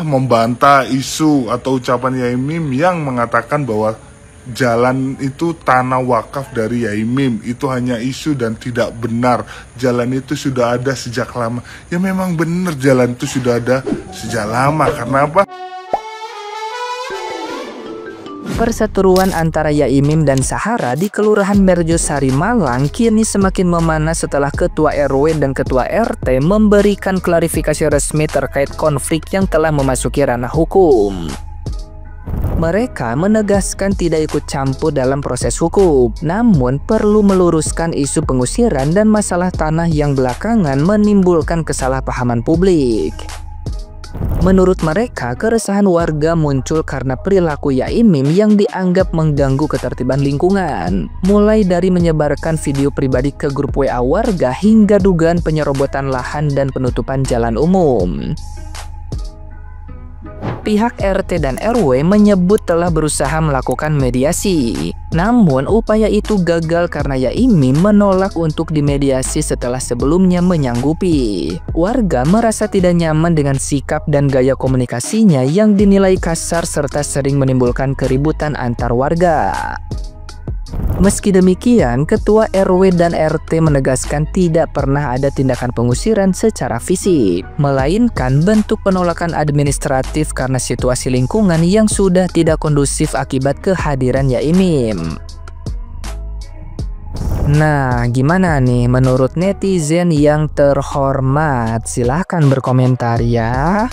membantah isu atau ucapan Yai Mim yang mengatakan bahwa jalan itu tanah wakaf dari Yai Mim. Itu hanya isu dan tidak benar. Jalan itu sudah ada sejak lama. Ya memang benar, jalan itu sudah ada sejak lama. Karena apa? Perseteruan antara Yai Mim dan Sahara di Kelurahan Merjosari Malang kini semakin memanas setelah Ketua RW dan Ketua RT memberikan klarifikasi resmi terkait konflik yang telah memasuki ranah hukum. Mereka menegaskan tidak ikut campur dalam proses hukum, namun perlu meluruskan isu pengusiran dan masalah tanah yang belakangan menimbulkan kesalahpahaman publik. Menurut mereka, keresahan warga muncul karena perilaku Yai Mim yang dianggap mengganggu ketertiban lingkungan. Mulai dari menyebarkan video pribadi ke grup WA warga hingga dugaan penyerobotan lahan dan penutupan jalan umum. Pihak RT dan RW menyebut telah berusaha melakukan mediasi. Namun upaya itu gagal karena Yai Mim menolak untuk dimediasi setelah sebelumnya menyanggupi. Warga merasa tidak nyaman dengan sikap dan gaya komunikasinya yang dinilai kasar serta sering menimbulkan keributan antar warga. Meski demikian, Ketua RW dan RT menegaskan tidak pernah ada tindakan pengusiran secara fisik, melainkan bentuk penolakan administratif karena situasi lingkungan yang sudah tidak kondusif akibat kehadiran Yai Mim. Nah, gimana nih menurut netizen yang terhormat? Silahkan berkomentar ya.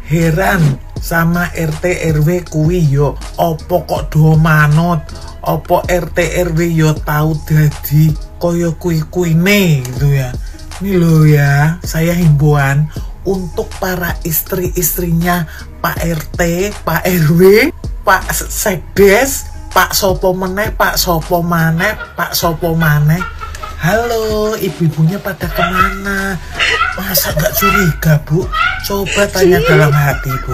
Heran sama RT RW kuwi yo, opo kok do manut? Opo RT RW yo tahu dadi koyo kuine gitu ya. Ini loh ya, saya himbauan untuk para istri-istrinya Pak RT, Pak RW, Pak Sekdes, Pak Sopo meneh, Pak Sopo maneh, Pak Sopo maneh. Halo, ibu-ibunya pada kemana? Masa gak curiga, Bu? Coba tanya dalam hati, Bu.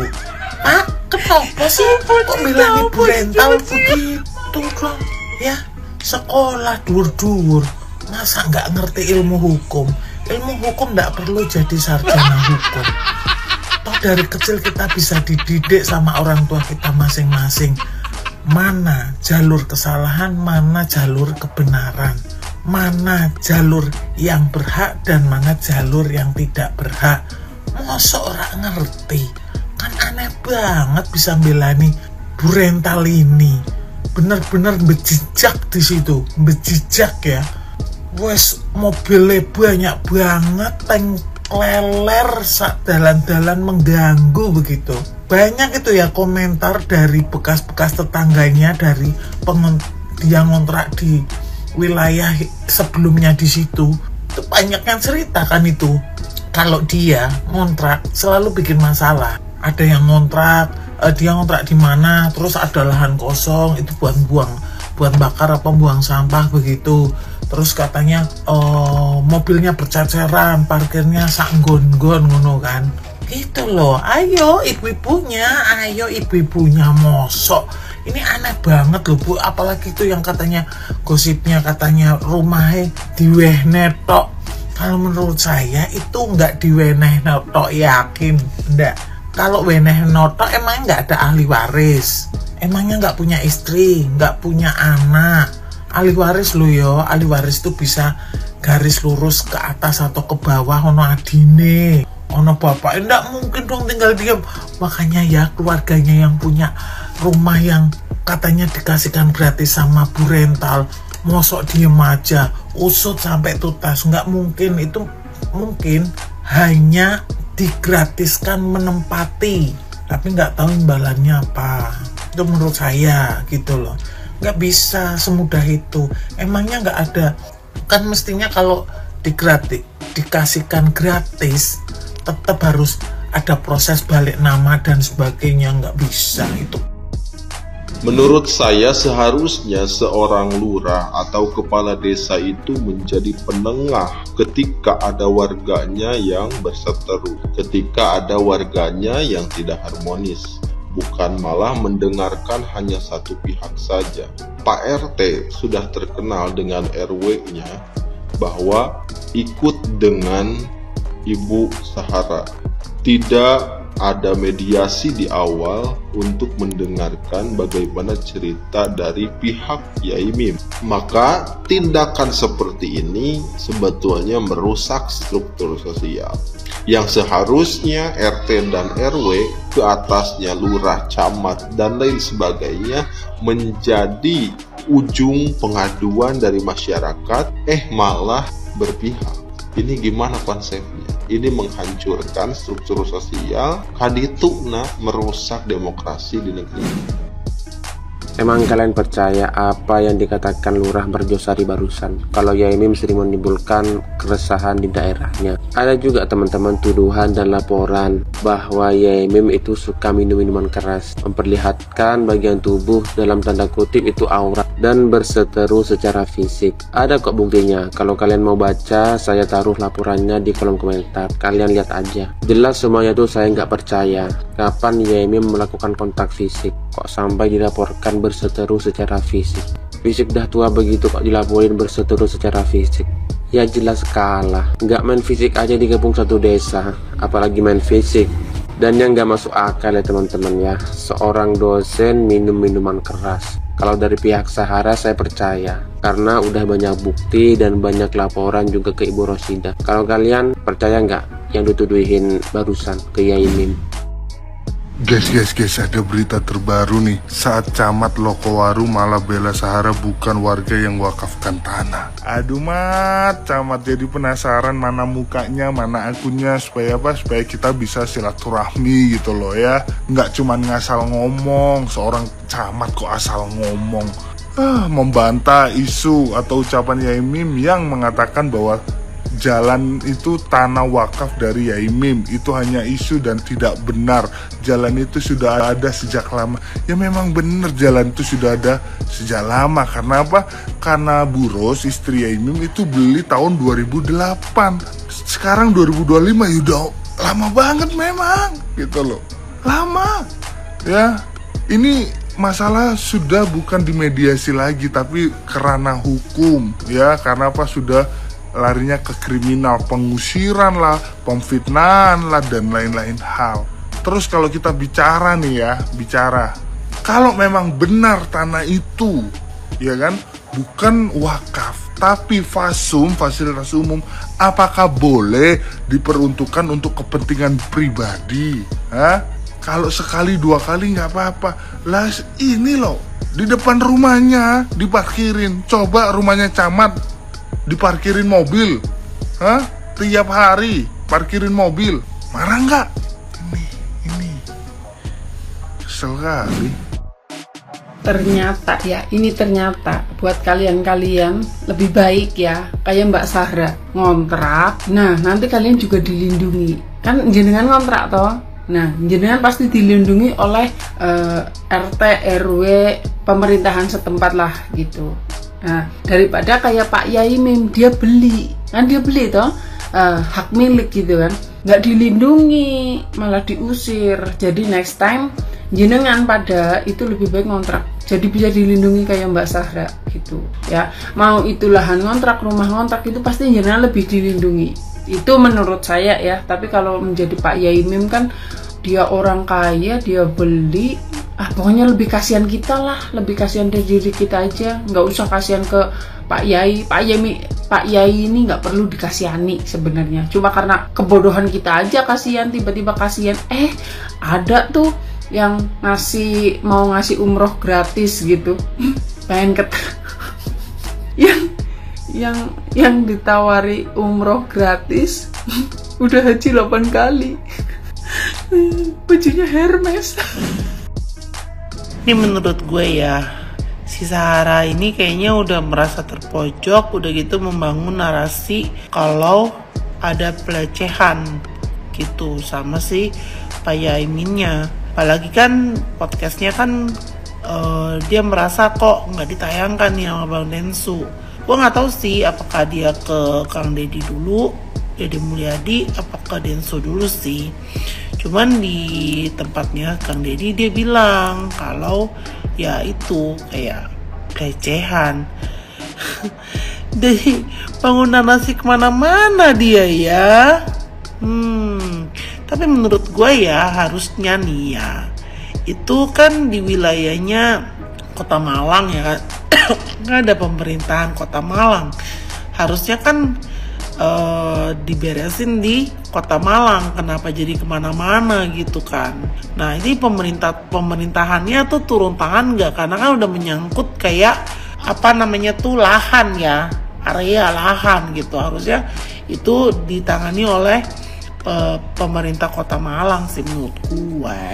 Pak, kenapa sih kok bilang ibu rental begitu dong? Ya, sekolah dur-dur. Masa nggak ngerti ilmu hukum? Ilmu hukum nggak perlu jadi sarjana hukum. Toh dari kecil kita bisa dididik sama orang tua kita masing-masing. Mana jalur kesalahan, mana jalur kebenaran. Mana jalur yang berhak dan mana jalur yang tidak berhak. Masa orang ngerti? Kan aneh banget bisa belani Bu rental ini. Bener-bener bejijak di situ, bejijak ya. Wes mobilnya banyak banget, leler sak dalan-dalan mengganggu begitu. Banyak itu ya komentar dari bekas-bekas tetangganya dari dia ngontrak di wilayah sebelumnya di situ. Itu banyak yang cerita kan itu. Kalau dia ngontrak selalu bikin masalah. Ada yang ngontrak, dia ngontrak di mana, terus ada lahan kosong itu buat bakar apa buang sampah begitu. Terus katanya mobilnya berceceran, parkirnya sak nggon-nggon ngono kan. Gitu loh. Ayo ibu-ibunya mosok. Ini aneh banget loh Bu, apalagi itu yang katanya gosipnya katanya rumahnya diwehne tok. Kalau menurut saya itu nggak diweneh tok, yakin enggak. Kalau weneh tok emangnya nggak ada ahli waris, emangnya nggak punya istri, nggak punya anak. Ahli waris lo yo, ahli waris itu bisa garis lurus ke atas atau ke bawah, ono adine, ono bapak. Enggak mungkin dong tinggal diam. Makanya ya keluarganya yang punya rumah yang katanya dikasihkan gratis sama Bu rental, mosok diem aja, usut sampai tuntas. Nggak mungkin, itu mungkin hanya digratiskan menempati, tapi nggak tahu imbalannya apa. Itu menurut saya gitu loh. Nggak bisa semudah itu. Emangnya nggak ada, kan mestinya kalau dikasihkan gratis tetap harus ada proses balik nama dan sebagainya. Nggak bisa itu. Menurut saya seharusnya seorang lurah atau kepala desa itu menjadi penengah ketika ada warganya yang berseteru, ketika ada warganya yang tidak harmonis, bukan malah mendengarkan hanya satu pihak saja. Pak RT sudah terkenal dengan RW-nya bahwa ikut dengan Ibu Sahara, tidak ada mediasi di awal untuk mendengarkan bagaimana cerita dari pihak Yai Mim. Maka tindakan seperti ini sebetulnya merusak struktur sosial yang seharusnya RT dan RW ke atasnya lurah, camat, dan lain sebagainya menjadi ujung pengaduan dari masyarakat, malah berpihak. Ini gimana konsepnya? Ini menghancurkan struktur sosial, kadituna merusak demokrasi di negeri. Emang kalian percaya apa yang dikatakan Lurah Merjosari barusan? Kalau Yai Mim sering menimbulkan keresahan di daerahnya. Ada juga teman-teman tuduhan dan laporan bahwa Yai Mim itu suka minum minuman keras, memperlihatkan bagian tubuh dalam tanda kutip itu aurat, dan berseteru secara fisik. Ada kok buktinya. Kalau kalian mau baca, saya taruh laporannya di kolom komentar. Kalian lihat aja. Jelas semuanya tuh saya nggak percaya. Kapan Yai Mim melakukan kontak fisik? Kok sampai dilaporkan berseteru secara fisik? Fisik dah tua begitu kok dilaporin berseteru secara fisik? Ya jelas kalah. Nggak main fisik aja digabung satu desa, apalagi main fisik. Dan yang nggak masuk akal ya teman-teman ya, seorang dosen minum minuman keras. Kalau dari pihak Sahara saya percaya, karena udah banyak bukti dan banyak laporan juga ke Ibu Rosida. Kalau kalian percaya nggak yang dituduhin barusan ke Yai Mim? Guys, ada berita terbaru nih. Saat Camat Lokowaru malah bela Sahara bukan warga yang wakafkan tanah. Aduh mat, Camat jadi penasaran mana mukanya, mana akunnya, supaya apa? Supaya kita bisa silaturahmi gitu loh ya. Nggak cuman ngasal ngomong, seorang Camat kok asal ngomong. Membantah isu atau ucapan Yai Mim yang mengatakan bahwa jalan itu tanah wakaf dari Yai Mim. Itu hanya isu dan tidak benar. Jalan itu sudah ada sejak lama. Ya memang benar, jalan itu sudah ada sejak lama. Karena apa? Karena Bu Ros, istri Yai Mim, itu beli tahun 2008. Sekarang 2025, ya udah lama banget memang gitu loh. Lama. Ya, ini masalah sudah bukan dimediasi lagi, tapi kerana hukum. Ya, karena apa? Sudah larinya ke kriminal, pengusiran lah, pemfitnahan lah, dan lain-lain hal. Terus kalau kita bicara nih ya, kalau memang benar tanah itu, ya kan, bukan wakaf, tapi fasum, fasilitas umum, apakah boleh diperuntukkan untuk kepentingan pribadi? Kalau sekali dua kali nggak apa-apa. Lah ini loh, di depan rumahnya diparkirin. Coba rumahnya Camat diparkirin mobil, tiap hari parkirin mobil, marah nggak? Ini kesel kali. Ternyata buat kalian lebih baik ya kayak Mbak Sahra ngontrak. Nah nanti kalian juga dilindungi, kan jenengan ngontrak toh. Nah jenengan pasti dilindungi oleh RT RW pemerintahan setempat lah gitu. Nah, daripada kayak Pak Yai Mim, dia beli toh hak milik gitu kan, nggak dilindungi, malah diusir. Jadi next time jenengan pada itu lebih baik ngontrak, jadi bisa dilindungi kayak Mbak Sahra gitu ya. Mau itu lahan ngontrak, rumah ngontrak, itu pasti jenengan lebih dilindungi. Itu menurut saya ya. Tapi kalau menjadi Pak Yai Mim kan dia orang kaya, dia beli, pokoknya lebih kasihan kita lah, lebih kasihan dari diri kita aja, nggak usah kasihan ke Pak Yai. Pak Yai ini nggak perlu dikasihani sebenarnya, cuma karena kebodohan kita aja kasihan, tiba-tiba kasihan. Ada tuh yang mau ngasih umroh gratis gitu, pengen yang ditawari umroh gratis udah haji 8 kali, bajunya Hermes. Ini menurut gue ya, si Sahara ini kayaknya udah merasa terpojok, udah gitu membangun narasi kalau ada pelecehan gitu sama si Pak Yai Mimnya. Apalagi kan podcastnya kan dia merasa kok nggak ditayangkan nih sama Bang Densu. Gue nggak tahu sih apakah dia ke Kang Deddy dulu, Deddy Mulyadi, apakah Densu dulu sih. Cuman di tempatnya Kang Deddy dia bilang kalau ya itu kayak pelecehan. Dari bangun narasi kemana-mana dia ya. Tapi menurut gue ya harusnya nih ya, itu kan di wilayahnya Kota Malang ya kan. Nggak ada pemerintahan Kota Malang, harusnya kan diberesin di Kota Malang. Kenapa jadi kemana-mana gitu kan? Nah ini pemerintahannya tuh turun tangan nggak? Karena kan udah menyangkut kayak apa namanya tuh lahan ya, area lahan gitu. Harusnya itu ditangani oleh pemerintah Kota Malang sih menurut gue.